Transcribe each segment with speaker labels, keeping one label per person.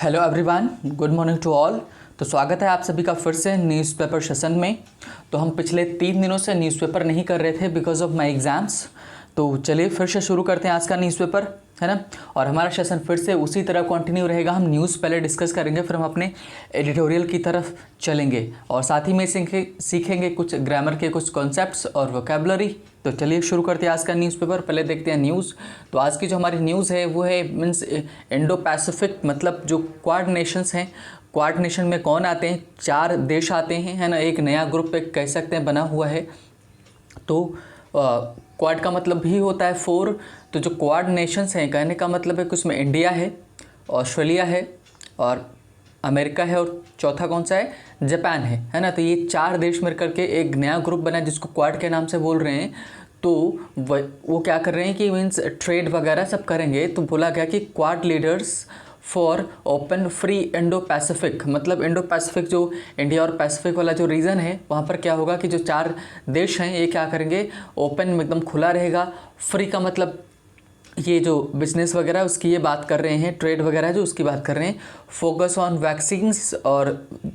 Speaker 1: Hello everyone, good morning to all. तो स्वागत है आप सभी का फिर से न्यूज़पेपर सेशन में। तो हम पिछले 3 दिनों से न्यूज़पेपर नहीं कर रहे थे बिकॉज ऑफ माय एग्ज़ाम्स। तो चलिए फिर से शुरू करते हैं आज का न्यूज़पेपर, है ना। और हमारा सेशन फिर से उसी तरह कंटिन्यू रहेगा। हम न्यूज़ पहले डिस्कस करेंगे, फिर हम अपने एडिटोरियल की तरफ चलेंगे और साथ ही में सीखेंगे कुछ ग्रामर के कुछ कॉन्सेप्ट्स और वोकेबलरी। तो चलिए शुरू करते हैं आज का न्यूज़पेपर। पहले देखते हैं न्यूज़। तो आज की जो हमारी न्यूज़ है वो है मीन्स इंडो पैसिफिक, मतलब जो क्वाड नेशंस हैं। क्वाड नेशन में कौन आते हैं? 4 देश आते हैं, है ना। एक नया ग्रुप एक कह सकते हैं बना हुआ है। तो क्वाड का मतलब भी होता है 4। तो जो क्वाड नेशंस हैं, कहने का मतलब है कि उसमें इंडिया है, ऑस्ट्रेलिया है और अमेरिका है, और चौथा कौन सा है? जापान है ना। तो ये 4 देश मिल करके एक नया ग्रुप बना है जिसको क्वाड के नाम से बोल रहे हैं। तो वो क्या कर रहे हैं कि मीन्स ट्रेड वगैरह सब करेंगे। तो बोला गया कि quad leaders for open free Indo Pacific, मतलब इंडो पैसिफिक जो इंडिया और पैसिफिक वाला जो रीजन है वहाँ पर क्या होगा कि जो 4 देश हैं ये क्या करेंगे, ओपन में एकदम खुला रहेगा। फ्री का मतलब ये जो बिजनेस वगैरह उसकी ये बात कर रहे हैं, ट्रेड वगैरह जो उसकी बात कर रहे हैं। फोकस ऑन वैक्सीन्स, और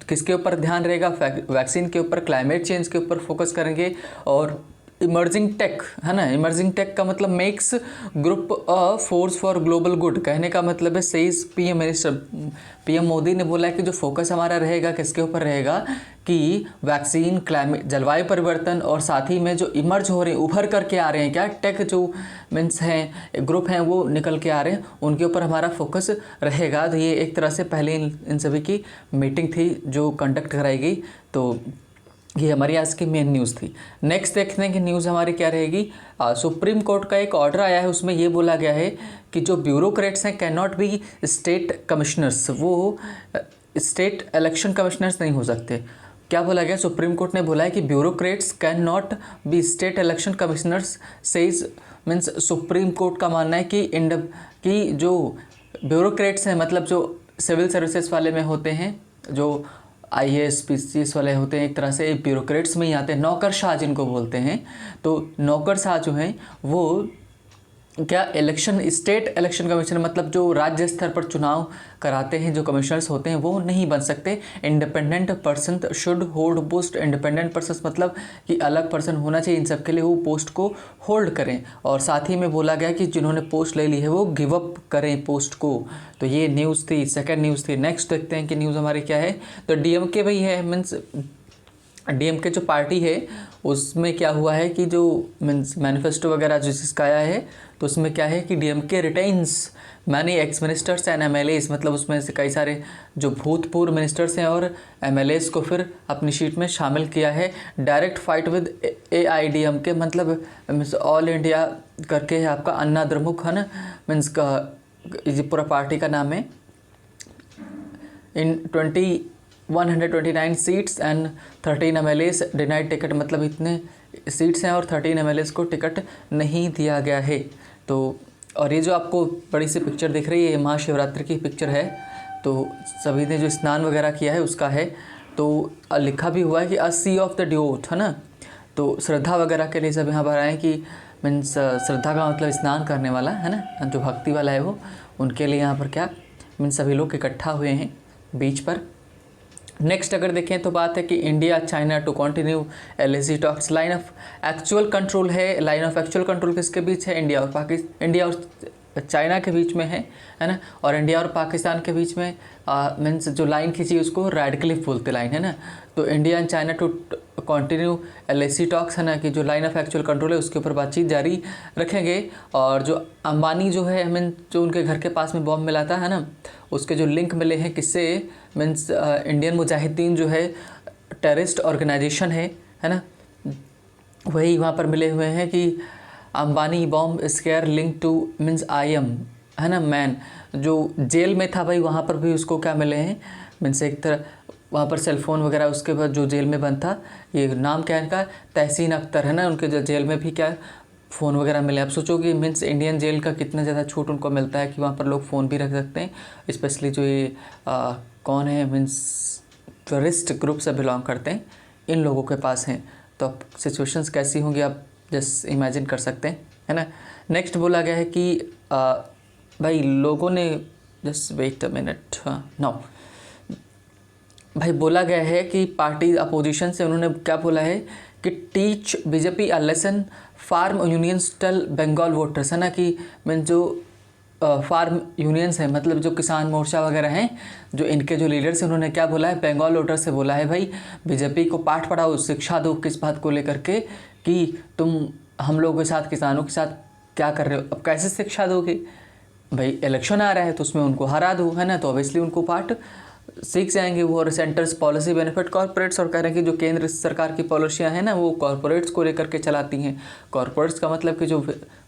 Speaker 1: किसके ऊपर ध्यान रहेगा? वैक्सीन के ऊपर, क्लाइमेट चेंज के ऊपर फोकस करेंगे। और इमर्जिंग टेक, है ना। इमर्जिंग टेक का मतलब makes group a force for global good, कहने का मतलब है says PM minister. PM Modi ने बोला है कि जो फोकस हमारा रहेगा किसके ऊपर रहेगा कि वैक्सीन, क्लाइमेट, जलवायु परिवर्तन, और साथ ही में जो इमर्ज हो रहे हैं, उभर करके आ रहे हैं, क्या टेक जो मीन्स हैं ग्रुप हैं वो निकल के आ रहे हैं, उनके ऊपर हमारा फोकस रहेगा। तो ये एक तरह से पहले इन सभी की मीटिंग थी जो कंडक्ट कराई गई। तो ये हमारी आज की मेन न्यूज़ थी। नेक्स्ट देखते हैं कि न्यूज़ हमारी क्या रहेगी। सुप्रीम कोर्ट का एक ऑर्डर आया है, उसमें ये बोला गया है कि जो ब्यूरोक्रेट्स हैं can not be state commissioners, वो स्टेट इलेक्शन कमिश्नर्स नहीं हो सकते। क्या बोला गया? सुप्रीम कोर्ट ने बोला है कि bureaucrats can not be state election commissioners says, means supreme court का मानना है कि जो ब्यूरोक्रेट्स हैं, मतलब जो सिविल सर्विसेज वाले में होते हैं, जो आईएएस पीसीएस वाले होते हैं, एक तरह से ब्यूरोक्रेट्स में ही आते हैं, नौकरशाह जिनको बोलते हैं। तो नौकरशाह जो हैं वो क्या इलेक्शन, स्टेट इलेक्शन कमीशन, मतलब जो राज्य स्तर पर चुनाव कराते हैं जो कमिश्नर्स होते हैं वो नहीं बन सकते। Independent person should hold post. Independent person मतलब कि अलग पर्सन होना चाहिए इन सब के लिए, वो पोस्ट को होल्ड करें। और साथ ही में बोला गया कि जिन्होंने पोस्ट ले ली है वो गिव अप करें पोस्ट को। तो ये न्यूज़ थी, सेकेंड न्यूज़ थी। नेक्स्ट देखते हैं कि न्यूज़ हमारी क्या है। तो डीएमके भी है, मीन्स डीएमके जो पार्टी है उसमें क्या हुआ है कि जो मीन्स मैनिफेस्टो वगैरह जिसका आया है, तो उसमें क्या है कि DMK retains many ex ministers and MLAs, मतलब उसमें से कई सारे जो भूतपूर्व मिनिस्टर्स हैं और एमएलएस को फिर अपनी शीट में शामिल किया है। डायरेक्ट फाइट विद एआईडीएमके, मतलब मीन्स ऑल इंडिया करके है आपका अन्ना द्रमुक, है ना। मीन्स का ये पूरा पार्टी का नाम है। In 129 seats and 13 MLAs denied ticket, मतलब इतने सीट्स हैं और 13 एमएलएस को टिकट नहीं दिया गया है। तो और ये जो आपको बड़ी सी पिक्चर दिख रही है ये महाशिवरात्रि की पिक्चर है। तो सभी ने जो स्नान वगैरह किया है उसका है। तो लिखा भी हुआ है कि अ सी ऑफ द ड्योट, है ना। तो श्रद्धा वगैरह के लिए सब यहाँ पर आए कि मीन्स श्रद्धा का मतलब स्नान करने वाला, है ना, जो भक्ति वाला है वो, उनके लिए यहाँ पर क्या मीन्स सभी लोग इकट्ठा हुए हैं बीच पर। नेक्स्ट अगर देखें तो बात है कि India China to continue LAC talks. Line of actual control है, लाइन ऑफ एक्चुअल कंट्रोल किसके बीच है? इंडिया और चाइना के बीच में है ना। और इंडिया और पाकिस्तान के बीच में मीन्स जो लाइन खींची उसको रेडक्लिफ बोलते लाइन, है ना। तो India and China to continue LAC talks, है ना, कि जो लाइन ऑफ एक्चुअल कंट्रोल है उसके ऊपर बातचीत जारी रखेंगे। और जो अंबानी जो है मीन जो उनके घर के पास में बॉम्ब मिला था, है ना, उसके जो लिंक मिले हैं किससे, मीन्स इंडियन मुजाहिदीन जो है टेररिस्ट ऑर्गेनाइजेशन है ना, वही वहाँ पर मिले हुए हैं कि Ambani bomb square link two means IM, है ना, मैन जो जेल में था भाई, वहाँ पर भी उसको क्या मिले हैं मीन्स एक तरह वहाँ पर सेलफोन वगैरह, उसके बाद जो जेल में बंद था, ये नाम क्या है इनका, तहसीन अख्तर, है ना, उनके जेल में भी क्या फ़ोन वगैरह मिले। आप सोचो कि मीन्स इंडियन जेल का कितना ज़्यादा छूट उनको मिलता है कि वहाँ पर लोग फ़ोन भी रख सकते हैं। स्पेशली जो ये कौन है मीन्स टूरिस्ट ग्रुप से बिलोंग करते हैं, इन लोगों के पास हैं। तो अब सिचुएशंस कैसी होंगी आप जस्ट इमेजिन कर सकते हैं, है ना। नेक्स्ट बोला गया है कि भाई लोगों ने जस्ट वेट अ मिनट। हाँ नो भाई, बोला गया है कि पार्टी अपोजिशन से उन्होंने क्या बोला है कि teach BJP a lesson farm unions tell Bengal voters, है ना, कि मैं जो फार्म यूनियंस है, मतलब जो किसान मोर्चा वगैरह हैं, जो इनके जो लीडर्स हैं, उन्होंने क्या बोला है, बंगाल वोटर से बोला है भाई बीजेपी को पाठ पढ़ाओ, शिक्षा दो किस बात को लेकर के कि तुम हम लोगों के साथ, किसानों के साथ क्या कर रहे हो। अब कैसे शिक्षा दोगे भाई, इलेक्शन आ रहा है तो उसमें उनको हरा दो, है ना, तो ऑब्वियसली उनको पाठ सीख जाएंगे वो। और सेंटर्स पॉलिसी बेनिफिट कॉर्पोरेट्स, और कह रहे हैं कि जो केंद्र सरकार की पॉलिसियां हैं ना वो कॉर्पोरेट्स को लेकर के चलाती हैं। कॉर्पोरेट्स का मतलब कि जो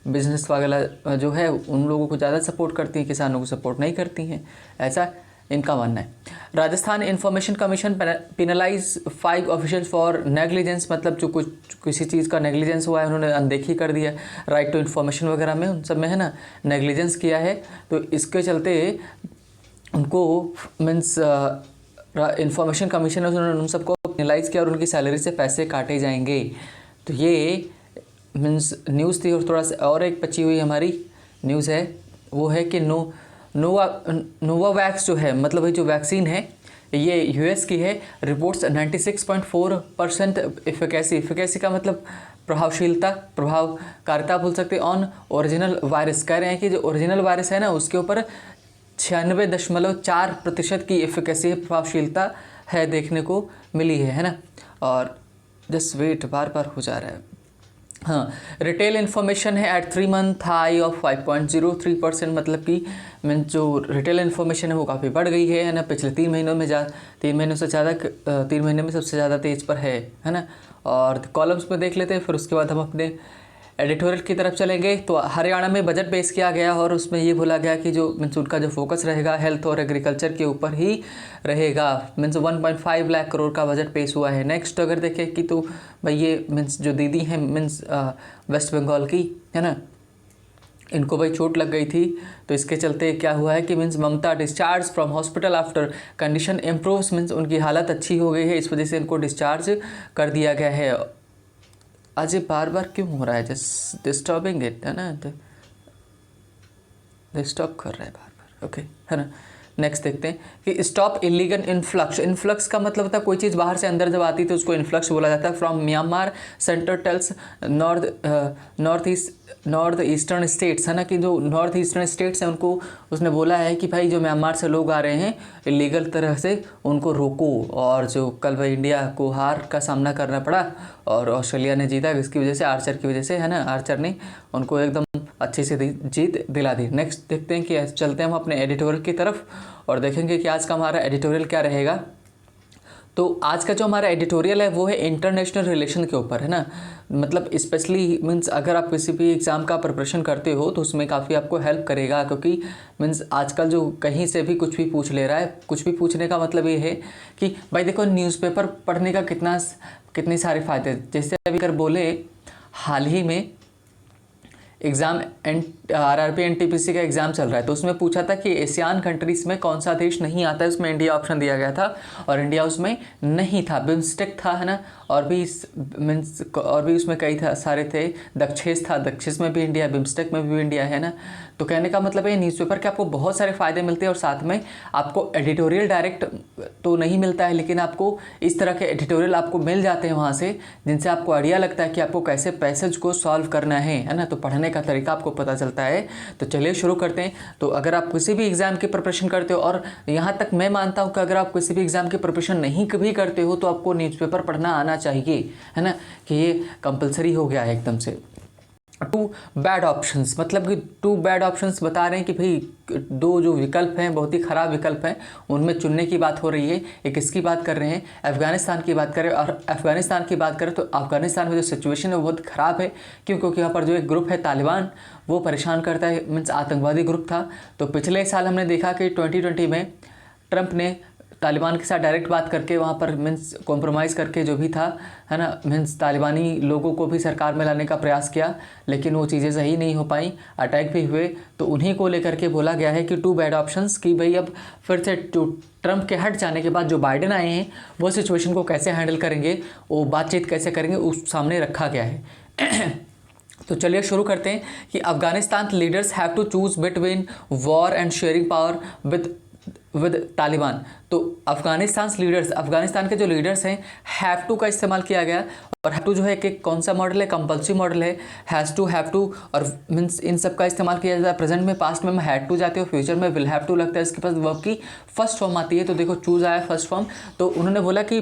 Speaker 1: बिजनेस वगैरह जो है उन लोगों को ज़्यादा सपोर्ट करती हैं, किसानों को सपोर्ट नहीं करती हैं, ऐसा इनका मानना है। Rajasthan information commission penalise 5 officials for negligence, मतलब जो कुछ किसी चीज़ का नेग्लिजेंस हुआ है उन्होंने अनदेखी कर दिया, राइट टू इन्फॉर्मेशन वगैरह में उन सब में, है ना, नेग्लिजेंस किया है, तो इसके चलते उनको मीन्स इंफॉर्मेशन कमीशन है उन्होंने उन सबको पेनलाइज किया और उनकी सैलरी से पैसे काटे जाएंगे। तो ये मीन्स न्यूज़ थी। और थोड़ा सा और एक बची हुई हमारी न्यूज़ है, वो है कि नोवावैक्स जो है, मतलब ये जो वैक्सीन है ये यूएस की है, रिपोर्ट्स 96.4% इफिकेसी का मतलब प्रभावशीलता, प्रभावकारिता बोल सकते हैं, ऑन ओरिजिनल वायरस। कह रहे हैं कि जो ओरिजिनल वायरस है ना उसके ऊपर 96.4% की एफिकेसी, प्रभावशीलता है देखने को मिली है ना। और जस्ट वेट, बार बार हो जा रहा है। हाँ, रिटेल इन्फॉर्मेशन है एट 3 मंथ हाई ऑफ 5.03%, मतलब कि मीन जो रिटेल इन्फॉर्मेशन है वो काफ़ी बढ़ गई है ना, पिछले 3 महीनों में 3 महीनों से ज़्यादा, 3 महीने में सबसे ज़्यादा तेज पर है ना। और कॉलम्स में देख लेते हैं, फिर उसके बाद हम अपने एडिटोरियल की तरफ चलेंगे। तो हरियाणा में बजट पेश किया गया और उसमें ये बोला गया कि जो मीन्स उनका जो फोकस रहेगा हेल्थ और एग्रीकल्चर के ऊपर ही रहेगा। मीन्स 1.5 लाख करोड़ का बजट पेश हुआ है। नेक्स्ट अगर देखें कि तो भाई ये मीन्स जो दीदी हैं मीन्स वेस्ट बंगाल की, है ना, इनको भाई चोट लग गई थी, तो इसके चलते क्या हुआ है कि means Mamata discharge from hospital after condition improves, means उनकी हालत अच्छी हो गई है, इस वजह से इनको डिस्चार्ज कर दिया गया है। आज ये बार बार क्यों हो रहा है, जस्ट डिस्टर्बिंग इट, है ना, डिस्टर्ब कर रहा है बार बार, ओके, है ना। नेक्स्ट देखते हैं कि स्टॉप इलीगल इन्फ्लक्स। इन्फ्लक्स का मतलब होता है कोई चीज़ बाहर से अंदर जब आती है तो उसको इन्फ्लक्स बोला जाता है। From Myanmar centre tells north eastern states, है ना, कि जो नॉर्थ ईस्टर्न स्टेट्स हैं उनको उसने बोला है कि भाई जो म्यांमार से लोग आ रहे हैं इलीगल तरह से उनको रोको। और जो कल भाई इंडिया को हार का सामना करना पड़ा और ऑस्ट्रेलिया ने जीता, इसकी वजह से आर्चर की वजह से, है ना, आर्चर ने उनको एकदम अच्छे से जीत दिला दी। नेक्स्ट देखते हैं कि चलते हैं हम अपने एडिटोरियल की तरफ और देखेंगे कि आज का हमारा एडिटोरियल क्या रहेगा। तो आज का जो हमारा एडिटोरियल है वो है इंटरनेशनल रिलेशन के ऊपर, है ना, मतलब स्पेशली मीन्स अगर आप किसी भी एग्ज़ाम का प्रिपरेशन करते हो तो उसमें काफ़ी आपको हेल्प करेगा, क्योंकि मीन्स आजकल जो कहीं से भी कुछ भी पूछ ले रहा है, कुछ भी पूछने का मतलब ये है कि भाई देखो न्यूज़पेपर पढ़ने का कितने सारे फ़ायदे। जैसे अभी अगर बोले हाल ही में एग्ज़ाम RRB NTPC का एग्ज़ाम चल रहा है तो उसमें पूछा था कि एशियान कंट्रीज़ में कौन सा देश नहीं आता है, उसमें इंडिया ऑप्शन दिया गया था और इंडिया उसमें नहीं था, बिम्स्टेक था, है ना, और भी उसमें कई सारे थे, दक्षेस था, दक्षेस में भी इंडिया, बिम्स्टेक में भी इंडिया, है ना। तो कहने का मतलब है न्यूज़पेपर के आपको बहुत सारे फ़ायदे मिलते हैं और साथ में आपको एडिटोरियल डायरेक्ट तो नहीं मिलता है, लेकिन आपको इस तरह के एडिटोरियल आपको मिल जाते हैं वहाँ से, जिनसे आपको आइडिया लगता है कि आपको कैसे पैसेज को सॉल्व करना है ना, तो पढ़ने का तरीका आपको पता चलता है। तो चलिए शुरू करते हैं। तो अगर आप किसी भी एग्ज़ाम की प्रिपरेशन करते हो, और यहाँ तक मैं मानता हूँ कि अगर आप किसी भी एग्ज़ाम की प्रिपरेशन नहीं भी करते हो तो आपको न्यूज़पेपर पढ़ना आना चाहिए, है ना, कि ये कंपलसरी हो गया है एकदम से। 2 बैड ऑप्शंस, मतलब कि 2 बैड ऑप्शंस बता रहे हैं कि भाई 2 जो विकल्प हैं बहुत ही ख़राब विकल्प हैं, उनमें चुनने की बात हो रही है। एक इसकी बात कर रहे हैं, अफ़गानिस्तान की बात करें, और अफ़गानिस्तान की बात करें तो अफ़गानिस्तान में जो सिचुएशन है वो बहुत ख़राब है, क्योंकि यहाँ पर जो एक ग्रुप है तालिबान वो परेशान करता है, मीन्स आतंकवादी ग्रुप था। तो पिछले साल हमने देखा कि 2020 में ट्रंप ने तालिबान के साथ डायरेक्ट बात करके वहाँ पर मीन्स कॉम्प्रोमाइज़ करके जो भी था, है ना, मीन्स तालिबानी लोगों को भी सरकार में लाने का प्रयास किया, लेकिन वो चीज़ें सही नहीं हो पाई, अटैक भी हुए। तो उन्हीं को लेकर के बोला गया है कि 2 बैड ऑप्शंस, कि भाई अब फिर से ट्रंप के हट जाने के बाद जो बाइडेन आए हैं वो सिचुएशन को कैसे हैंडल करेंगे, वो बातचीत कैसे करेंगे, उस सामने रखा गया है। तो चलिए शुरू करते हैं कि Afghanistan leaders have to choose between war and sharing power with Taliban. तो अफगानिस्तान के जो लीडर्स हैं, हैव टू का इस्तेमाल किया गया, और हैव टू जो है कि कौन सा मॉडल है, कंपल्सरी मॉडल है, हैज़ टू, हैव टू, और मीन्स इन सब का इस्तेमाल किया जाता है। प्रेजेंट में, पास्ट में हैड टू जाते हो, फ्यूचर में विल हैव टू लगता है, इसके पास वर्ब की फर्स्ट फॉर्म आती है। तो देखो चूज आया फर्स्ट फॉर्म। तो उन्होंने बोला कि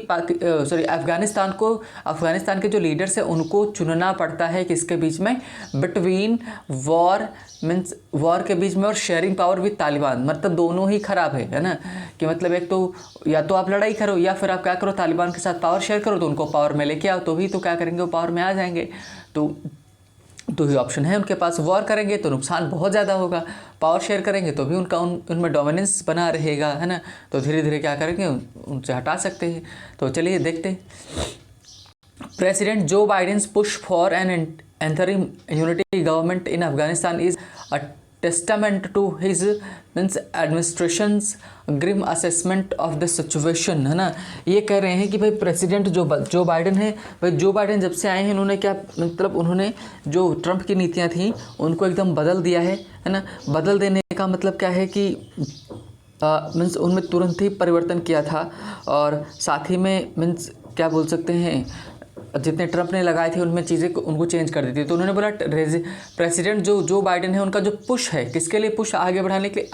Speaker 1: अफगानिस्तान के जो लीडर्स हैं उनको चुनना पड़ता है किसके बीच में, बिटवीन वॉर, मीन्स वॉर के बीच में, और शेयरिंग पावर विद तालिबान। मतलब दोनों ही खराब है ना, कि मतलब एक तो या तो आप लड़ाई करो या फिर आप क्या करो, तालिबान के साथ पावर शेयर करो, तो उनको पावर में लेके आओ, तो भी तो क्या करेंगे, वो पावर में आ जाएंगे। तो ये ऑप्शन है उनके पास। वॉर करेंगे तो नुकसान बहुत ज़्यादा होगा, पावर शेयर करेंगे तो भी उनका उनमें डोमिनेंस बना रहेगा, है ना। तो धीरे धीरे क्या करेंगे, उनसे हटा सकते हैं। तो चलिए देखते हैं। President Joe Biden's push for an interim unity government in Afghanistan is a testament to his administration's grim assessment of the situation, है ना। ये कह रहे हैं कि भाई प्रेसिडेंट जो बाइडेन है, भाई जो बाइडेन जब से आए हैं उन्होंने क्या मतलब, उन्होंने जो ट्रंप की नीतियां थी उनको एकदम बदल दिया है ना। बदल देने का मतलब क्या है कि मीन्स उनमें तुरंत ही परिवर्तन किया था, और साथ ही में मीन्स क्या बोल सकते हैं, जितने ट्रंप ने लगाए थे उनमें चीज़ें उनको चेंज कर दी थी। तो उन्होंने बोला प्रेसिडेंट जो बाइडेन है उनका जो पुश है, किसके लिए पुश, आगे बढ़ाने के लिए।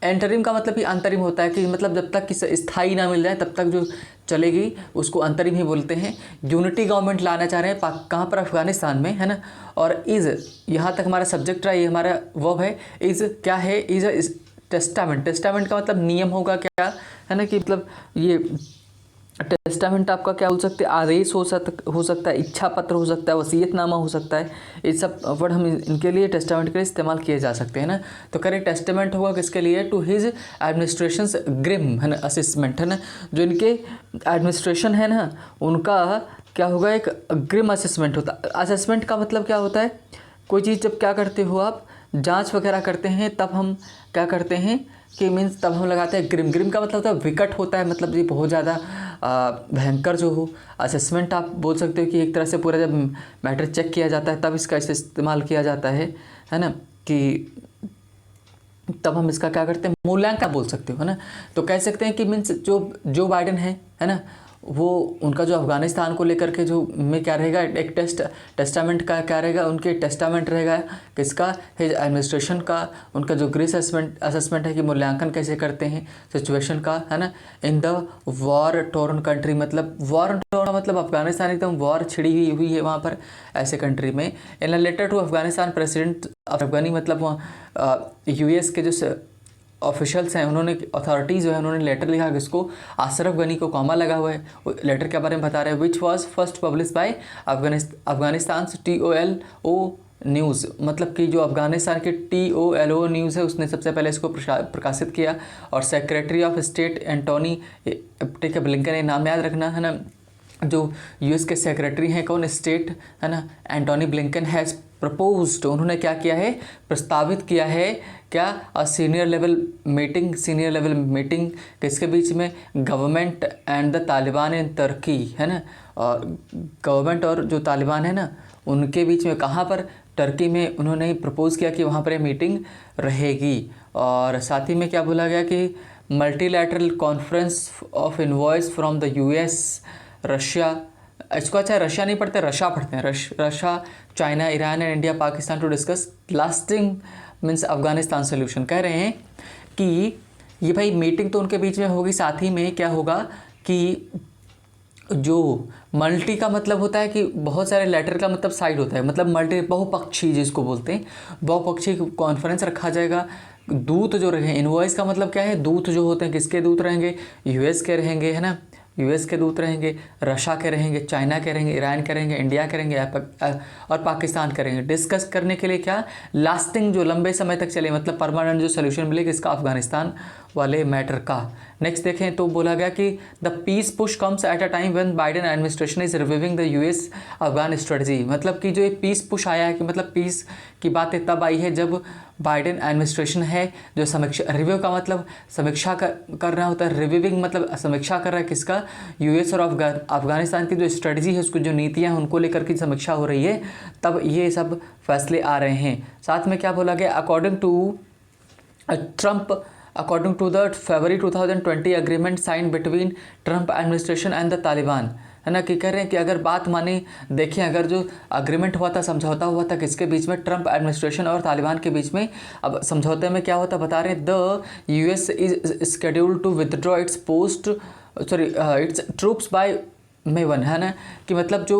Speaker 1: अंतरिम का मतलब ही अंतरिम होता है कि मतलब जब तक किसी स्थायी ना मिल जाए तब तक जो चलेगी उसको अंतरिम ही बोलते हैं। यूनिटी गवर्नमेंट लाना चाह रहे हैं, कहाँ पर, अफगानिस्तान में, है ना। और इज़, यहाँ तक हमारा सब्जेक्ट रहा, ये हमारा वर्ब है। इज़ क्या है, इज़ टेस्टामेंट। टेस्टामेंट का मतलब नियम होगा क्या, है ना, कि मतलब ये टेस्टामेंट आपका क्या हो सकते हैं, आदेश हो सकता है, इच्छा पत्र हो सकता है, वसीयतनामा हो सकता है। ये सब वर्ड हम इनके लिए, टेस्टामेंट के लिए इस्तेमाल किए जा सकते हैं ना। तो करेक्ट टेस्टामेंट होगा किसके लिए, टू हिज एडमिनिस्ट्रेशंस ग्रिम, है ना, असेसमेंट, है ना। जो इनके एडमिनिस्ट्रेशन है ना उनका क्या होगा, एक ग्रिम असेसमेंट होता है। असेसमेंट का मतलब क्या होता है, कोई चीज़ जब क्या करते हो आप, जांच वगैरह करते हैं, तब हम क्या करते हैं कि मीन्स तब हम लगाते हैं ग्रिम। ग्रिम का मतलब होता है विकट होता है, मतलब ये बहुत ज़्यादा भयंकर जो हो। असेसमेंट आप बोल सकते हो कि एक तरह से पूरा जब मैटर चेक किया जाता है तब इसका इस्तेमाल किया जाता है ना, कि तब हम इसका क्या करते हैं, मूल्यांकन बोल सकते हो, है ना। तो कह सकते हैं कि मीन्स जो बाइडेन है ना, वो उनका जो अफ़गानिस्तान को लेकर के जो में क्या रहेगा, एक टेस्टामेंट का क्या रहेगा, उनके टेस्टामेंट रहेगा किसका, हिज एडमिनिस्ट्रेशन का। उनका जो ग्रेस असेसमेंट है कि मूल्यांकन कैसे करते हैं सिचुएशन का, है ना। In the war torn country, मतलब वॉर टोर्न मतलब अफगानिस्तान एकदम वॉर छिड़ी हुई है वहाँ पर, ऐसे कंट्री में। In a letter to Afghanistan president, अफगानी मतलब वहाँ यूएस के जो ऑफिशियल्स हैं, उन्होंने, अथॉरिटीज़ जो है, उन्होंने लेटर लिखा किसको, अशरफ गनी को, कॉमा लगा हुआ है। लेटर के बारे में बता रहे हैं, which was first publish by Afghanistan TOLO news, मतलब कि जो अफगानिस्तान के TOLO न्यूज़ है उसने सबसे पहले इसको प्रकाशित किया। और सेक्रेटरी ऑफ स्टेट एंटोनी, ठीक है, ब्लिंकन, ये नाम याद रखना, है ना। जो यूएस के सेक्रेटरी हैं कौन, स्टेट, है ना, एंटोनी ब्लिंकन हैज़ प्रपोज्ड, उन्होंने क्या किया है, प्रस्तावित किया है क्या, सीनियर लेवल मीटिंग किसके बीच में, गवर्नमेंट एंड द तालिबान इन तुर्की, है ना। और गवर्नमेंट और जो तालिबान है ना उनके बीच में, कहाँ पर, तुर्की में उन्होंने प्रपोज किया कि वहाँ पर मीटिंग रहेगी। और साथ ही में क्या बोला गया कि multilateral conference of envoys from the US, Russia, इसको अच्छा रशिया नहीं पढ़ते, रशा पढ़ते हैं, Russia, China, Iran and India, Pakistan to discuss lasting means Afghanistan solution. कह रहे हैं कि ये भाई मीटिंग तो उनके बीच में होगी, साथ ही में क्या होगा कि जो मल्टी का मतलब होता है कि बहुत सारे, लेटर का मतलब साइड होता है, मतलब मल्टी, बहुपक्षी जिसको बोलते हैं, बहुपक्षी कॉन्फ्रेंस रखा जाएगा। दूत जो रहे, इनवॉइस का मतलब क्या है, दूत जो होते हैं किसके दूत रहेंगे, US के रहेंगे, है ना, US के दूत रहेंगे, रशिया के रहेंगे, चाइना के रहेंगे, ईरान के रहेंगे, इंडिया के रहेंगे और पाकिस्तान के रहेंगे। डिस्कस करने के लिए क्या, लास्टिंग, जो लंबे समय तक चले, मतलब परमानेंट जो सोल्यूशन मिलेगा इसका अफगानिस्तान वाले मैटर का। नेक्स्ट देखें तो बोला गया कि the peace push comes at a time when Biden administration is reviewing the US Afghan strategy. मतलब कि जो ये पीस पुश आया है कि मतलब पीस की बातें तब आई है जब बाइडेन एडमिनिस्ट्रेशन है जो समीक्षा, रिव्यू का मतलब समीक्षा कर रहा होता है, रिव्यूइंग मतलब समीक्षा कर रहा है किसका, यूएस और अफगानिस्तान की जो स्ट्रेटजी है उसकी जो नीतियाँ हैं उनको लेकर की समीक्षा हो रही है, तब ये सब फैसले आ रहे हैं। साथ में क्या बोला गया, according to Trump, according to the February 2020 agreement signed between Trump administration and the Taliban, है ना, कि कह रहे हैं कि अगर बात माने, देखें अगर जो अग्रीमेंट हुआ था, समझौता हुआ था किसके बीच में, ट्रंप एडमिनिस्ट्रेशन और तालिबान के बीच में। अब समझौते में क्या होता बता रहे हैं, the US is scheduled to withdraw its troops by May 1, है ना, कि मतलब जो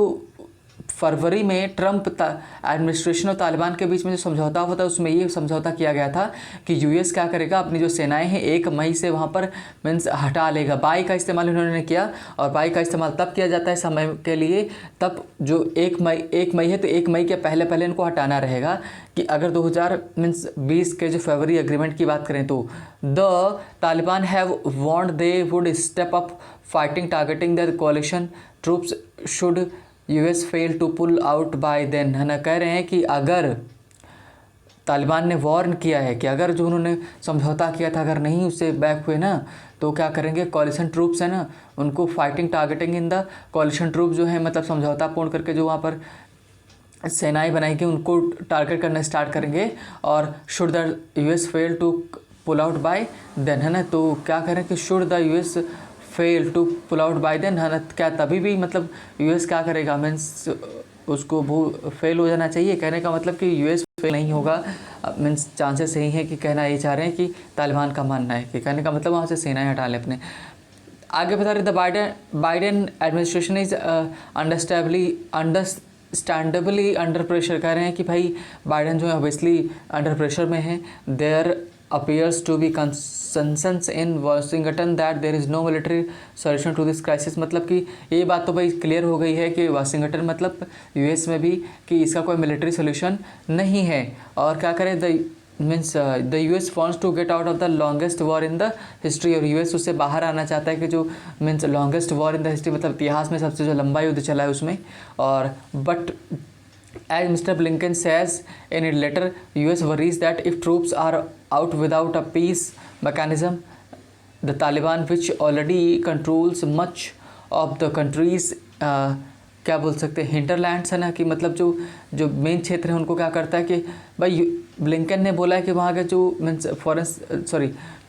Speaker 1: फरवरी में ट्रंप एडमिनिस्ट्रेशन और तालिबान के बीच में जो समझौता हुआ था उसमें ये समझौता किया गया था कि यूएस क्या करेगा, अपनी जो सेनाएं हैं 1 मई से वहाँ पर मीन्स हटा लेगा। बाई का इस्तेमाल उन्होंने किया, और बाई का इस्तेमाल तब किया जाता है समय के लिए तब जो 1 मई है तो 1 मई के पहले पहले इनको हटाना रहेगा। कि अगर 2020 के जो फरवरी एग्रीमेंट की बात करें तो the Taliban have warned they would step up fighting targeting the coalition troops should US fail to pull out by then, है ना, कह रहे हैं कि अगर तालिबान ने वार्न किया है कि अगर जो उन्होंने समझौता किया था अगर नहीं उससे बैक हुए ना तो क्या करेंगे, कोalition ट्रूप्स है ना उनको fighting targeting in the coalition troop जो है मतलब समझौता पूर्ण करके जो वहाँ पर सेनाएं बनाएंगे उनको टारगेट करना स्टार्ट करेंगे, और should the US fail to pull out by then, है ना, तो क्या करें कि should the US fail to pull out by then, है ना, क्या तभी भी मतलब यूएस क्या करेगा, मीन्स उसको फेल हो जाना चाहिए। कहने का मतलब कि यूएस फेल नहीं होगा, मीन्स चांसेस यही है कि कहना ये चाह रहे हैं कि तालिबान का मानना है कि कहने का मतलब वहाँ से सेनाएं हटा लें अपने। आगे बता रहे the Biden administration is understandably under pressure, कह रहे हैं कि भाई बाइडेन जो है ऑब्वियसली अंडर प्रेशर में है। There appears to be consensus in Washington that there is no military solution to this crisis। मतलब कि ये बात तो भाई क्लियर हो गई है कि वाशिंगटन मतलब यूएस में भी कि इसका कोई मिलिट्री सोल्यूशन नहीं है। और क्या करें, the US wants to get out of the longest war in the history, और यूएस उससे बाहर आना चाहता है कि जो means longest war in the history मतलब इतिहास में सबसे जो लंबा युद्ध चला है उसमें। और but as Mr. Blinken says in a letter, US worries that if troops are out without a peace mechanism, the Taliban, which already controls much of the country's क्या बोल सकते हैं हिंटरलैंड्स, है ना, कि मतलब जो मेन क्षेत्र है उनको क्या करता है कि भाई ब्लिंकन ने बोला है कि वहाँ के जो मीन्स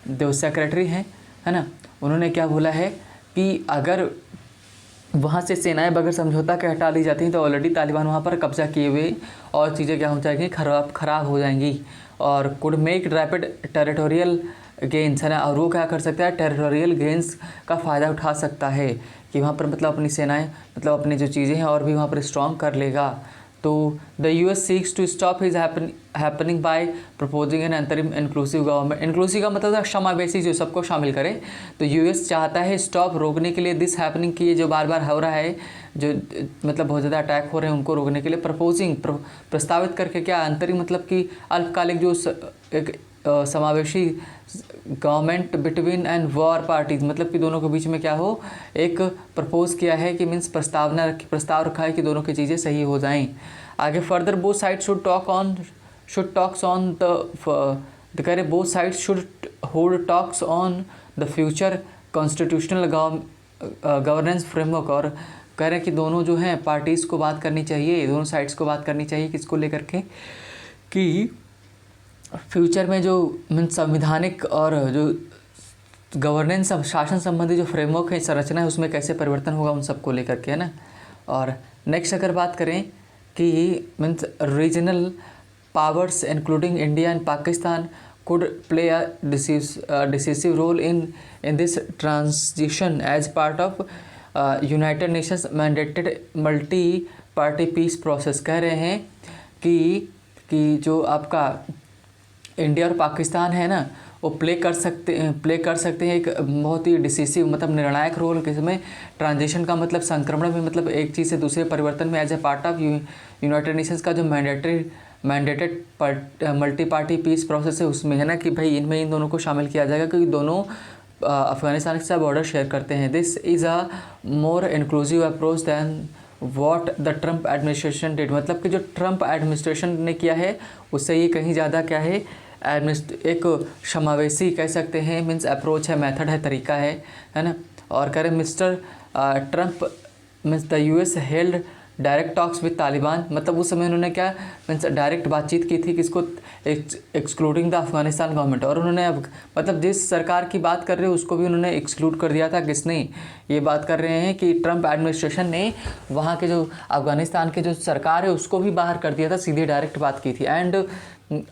Speaker 1: जो सेक्रेटरी हैं, है ना, उन्होंने क्या बोला है कि अगर वहाँ से सेनाएं बगैर समझौता के हटा ली जाती हैं तो ऑलरेडी तालिबान वहाँ पर कब्जा किए हुए और चीज़ें क्या हो जाएंगी, ख़राब हो जाएंगी, और could make rapid territorial gains, है ना, और वो क्या कर सकता है, टेरिटोरियल गेंस का फ़ायदा उठा सकता है कि वहाँ पर मतलब अपनी सेनाएं मतलब अपनी जो चीज़ें हैं और भी वहाँ पर स्ट्रॉन्ग कर लेगा। तो the US seeks to stop his happening by proposing an अंतरिम इंक्लूसिव गवर्नमेंट। इंक्लूसिव का मतलब समावेशी जो सबको शामिल करे, तो यूएस चाहता है स्टॉप रोकने के लिए दिस हैपनिंग की जो बार बार हो रहा है, जो मतलब बहुत ज़्यादा अटैक हो रहे हैं उनको रोकने के लिए प्रपोजिंग प्रस्तावित करके क्या अंतरिम मतलब कि अल्पकालिक जो एक समावेशी government between and war parties मतलब कि दोनों के बीच में क्या हो एक प्रपोज किया है कि मीन्स प्रस्ताव रखा है कि दोनों की चीज़ें सही हो जाएं। आगे further both side should talks on the कह रहे both side should hold talks on the future constitutional governance framework, और कह रहे हैं कि दोनों जो हैं पार्टीज़ को बात करनी चाहिए, दोनों साइड्स को बात करनी चाहिए किसको लेकर के कि फ्यूचर में जो मीन्स संविधानिक और जो गवर्नेंस शासन संबंधी जो फ्रेमवर्क है संरचना है उसमें कैसे परिवर्तन होगा उन सबको लेकर के, है ना। और नेक्स्ट अगर बात करें कि means regional powers including India and Pakistan could play a decisive role in this transition as part of United Nations mandated multi-party peace process। कह रहे हैं कि जो आपका इंडिया और पाकिस्तान है ना वो प्ले कर सकते हैं एक बहुत ही डिसिसिव मतलब निर्णायक रोल किसमें, ट्रांजिशन का मतलब संक्रमण में मतलब एक चीज़ से दूसरे परिवर्तन में as a part of United Nations का जो mandatory mandated multi party peace process है उसमें, है ना, कि भाई इनमें इन दोनों को शामिल किया जाएगा क्योंकि दोनों अफ़गानिस्तान के साथ बॉर्डर शेयर करते हैं। This is a more inclusive approach than what the Trump administration did, मतलब कि जो ट्रंप एडमिनिस्ट्रेशन ने किया है उससे ये कहीं ज़्यादा क्या है, एक समावेशी कह सकते हैं, मीन्स अप्रोच है, मेथड है, तरीका है ना। और करें mister Trump means the US held direct talks with Taliban, मतलब उस समय उन्होंने क्या मीन्स डायरेक्ट बातचीत की थी किसको, एक्सक्लूडिंग द अफगानिस्तान गवर्नमेंट। और उन्होंने अब मतलब जिस सरकार की बात कर रहे हो उसको भी उन्होंने एक्सक्लूड कर दिया था। किसने, ये बात कर रहे हैं कि ट्रंप एडमिनिस्ट्रेशन ने वहाँ के जो अफगानिस्तान के जो सरकार है उसको भी बाहर कर दिया था, सीधी डायरेक्ट बात की थी। And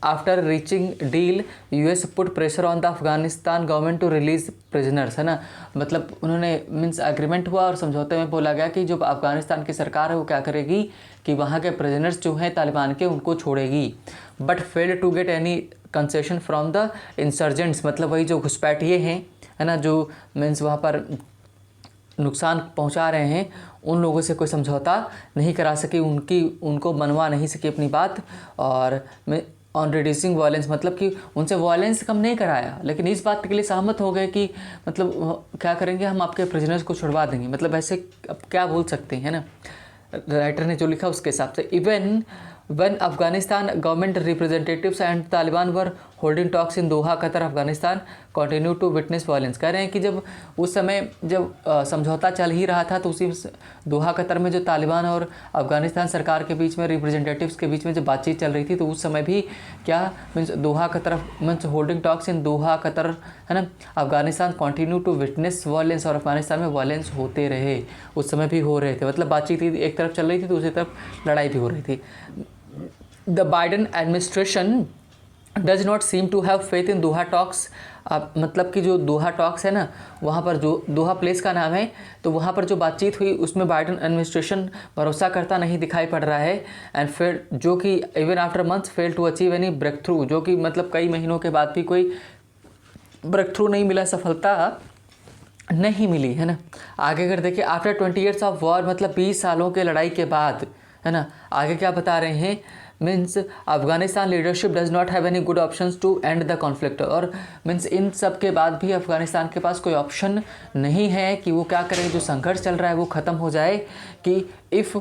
Speaker 1: after reaching deal US put pressure on the Afghanistan government to release prisoners, है ना, मतलब उन्होंने मीन्स एग्रीमेंट हुआ और समझौते में बोला गया कि जो अफगानिस्तान की सरकार है वो क्या करेगी कि वहाँ के प्रिजनर्स जो हैं तालिबान के उनको छोड़ेगी। But failed to get any concession from the insurgents, मतलब वही जो घुसपैठिए हैं, है ना, जो मीन्स वहाँ पर नुकसान पहुंचा रहे हैं, उन लोगों से कोई समझौता नहीं करा सकी, उनको मनवा नहीं सकी अपनी बात। और ऑन रिड्यूसिंग वायलेंस, मतलब कि उनसे वायलेंस कम नहीं कराया, लेकिन इस बात के लिए सहमत हो गए कि मतलब क्या करेंगे, हम आपके प्रिजनर्स को छुड़वा देंगे। मतलब ऐसे अब क्या बोल सकते हैं ना, राइटर ने जो लिखा उसके हिसाब से। Even when Afghanistan government representatives and Taliban were holding talks in Doha, Qatar, Afghanistan continue to witness violence। कह रहे हैं कि जब उस समय जब समझौता चल ही रहा था तो उसी दोहा कतर में जो तालिबान और अफगानिस्तान सरकार के बीच में रिप्रेजेंटेटिव्स के बीच में जब बातचीत चल रही थी तो उस समय भी क्या means Doha Qatar means holding talks in Doha Qatar, है ना, Afghanistan continue to witness violence, और अफगानिस्तान में वायलेंस होते रहे, उस समय भी हो रहे थे। मतलब बातचीत एक तरफ चल रही थी तो दूसरी तरफ लड़ाई भी हो रही थी। The Biden administration does not seem to have faith in Doha talks, मतलब कि जो दोहा टॉक्स है ना, वहाँ पर जो दोहा प्लेस का नाम है, तो वहाँ पर जो बातचीत हुई उसमें बाइडन एडमिनिस्ट्रेशन भरोसा करता नहीं दिखाई पड़ रहा है। एंड फिर जो कि even after months fail to achieve any breakthrough, जो कि मतलब कई महीनों के बाद भी कोई ब्रेक थ्रू नहीं मिला, सफलता नहीं मिली, है ना। आगे अगर देखिए आफ्टर 20 ईयर्स ऑफ वॉर, मतलब 20 सालों के लड़ाई के बाद, है ना, आगे क्या बता रहे हैं, means Afghanistan leadership does not have any good options to end the conflict. और मीन्स इन सब के बाद भी अफगानिस्तान के पास कोई ऑप्शन नहीं है कि वो क्या करें, जो संघर्ष चल रहा है वो ख़त्म हो जाए। कि if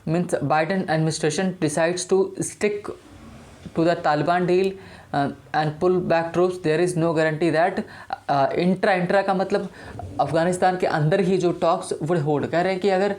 Speaker 1: means Biden administration decides to stick to the Taliban deal and pull back troops, there is no guarantee that intra का मतलब अफगानिस्तान के अंदर ही जो टॉक्स वुड होल्ड। कह रहे हैं कि अगर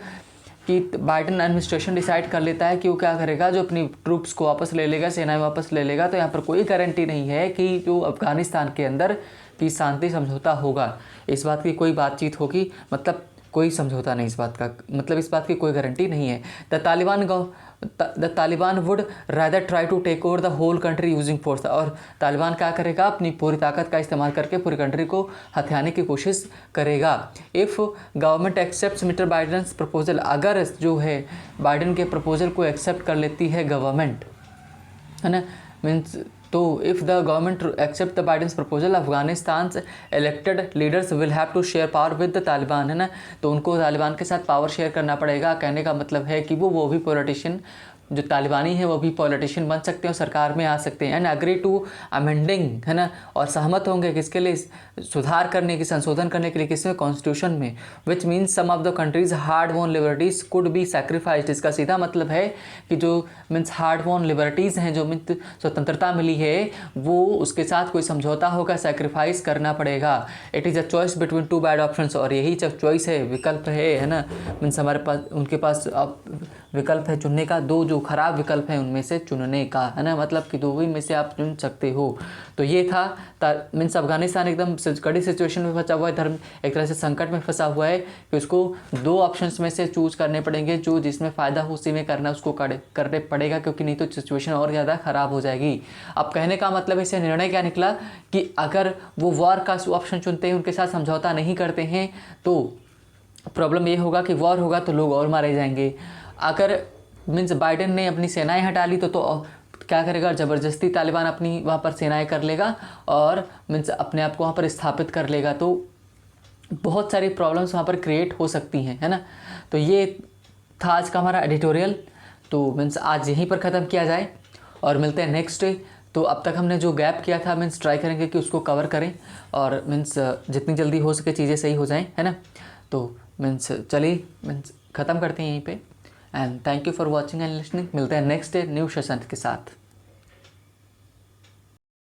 Speaker 1: कि बाइडन एडमिनिस्ट्रेशन डिसाइड कर लेता है कि वो क्या करेगा, जो अपनी ट्रूप्स को वापस ले लेगा, सेनाएं वापस ले लेगा, तो यहाँ पर कोई गारंटी नहीं है कि जो अफगानिस्तान के अंदर की शांति समझौता होगा, इस बात की कोई बातचीत होगी, मतलब कोई समझौता नहीं, इस बात का मतलब इस बात की कोई गारंटी नहीं है। The Taliban would rather try to take over the whole country using force, और तालिबान क्या करेगा, अपनी पूरी ताकत का इस्तेमाल करके पूरी कंट्री को हथियाने की कोशिश करेगा। If government accept mister Biden's proposal, अगर जो है बाइडन के प्रपोजल को एक्सेप्ट कर लेती है गवर्नमेंट, है ना, मीन्स तो if the government accept the Biden's proposal, Afghanistan elected leaders will have to share power with the Taliban, है ना, तो उनको तालिबान के साथ पावर शेयर करना पड़ेगा। कहने का मतलब है कि वो भी पॉलिटिशियन जो तालिबानी है वो भी पॉलिटिशियन बन सकते हैं और सरकार में आ सकते हैं। एंड अग्री टू अमेंडिंग, है ना, और सहमत होंगे किसके लिए, सुधार करने की, संशोधन करने के लिए, किसमें, कॉन्स्टिट्यूशन में। Which means some of the countries hard won liberties could be sacrificed. इसका सीधा मतलब है कि जो मीन्स हार्ड वॉन लिबर्टीज़ हैं, जो मीन्स स्वतंत्रता मिली है, वो उसके साथ कोई समझौता होगा, सैक्रिफाइस करना पड़ेगा। It is a choice between two bad options, और यही जब चॉइस है, विकल्प है ना, मीन्स हमारे पास उनके पास विकल्प है चुनने का, दो जो खराब विकल्प है उनमें से चुनने का, है ना, मतलब कि दो ही में से आप चुन सकते हो। तो ये था मीन्स अफगानिस्तान एकदम कड़ी सिचुएशन में फंसा हुआ है, धर्म एक तरह से संकट में फंसा हुआ है कि उसको दो ऑप्शंस में से चूज करने पड़ेंगे, जो जिसमें फ़ायदा हो उसी में करना उसको करने पड़ेगा, क्योंकि नहीं तो सिचुएशन और ज़्यादा ख़राब हो जाएगी। अब कहने का मतलब इससे निर्णय क्या निकला कि अगर वो वॉर का ऑप्शन चुनते हैं, उनके साथ समझौता नहीं करते हैं, तो प्रॉब्लम ये होगा कि वॉर होगा तो लोग और मारे जाएंगे। अगर मीन्स बाइडन ने अपनी सेनाएं हटा ली तो क्या करेगा, ज़बरदस्ती तालिबान अपनी वहाँ पर सेनाएं कर लेगा और मीन्स अपने आप को वहाँ पर स्थापित कर लेगा, तो बहुत सारी प्रॉब्लम्स वहाँ पर क्रिएट हो सकती हैं, है ना। तो ये था आज का हमारा एडिटोरियल, तो मीन्स आज यहीं पर ख़त्म किया जाए। और मिलते हैं नेक्स्ट डे। तो अब तक हमने जो गैप किया था मीन्स ट्राई करेंगे कि उसको कवर करें और मीन्स जितनी जल्दी हो सके चीज़ें सही हो जाएं, है ना। तो मीन्स चलिए मीन्स ख़त्म करते हैं यहीं पे। And thank you for watching and listening. मिलते हैं नेक्स्ट डे न्यू सेशन के साथ।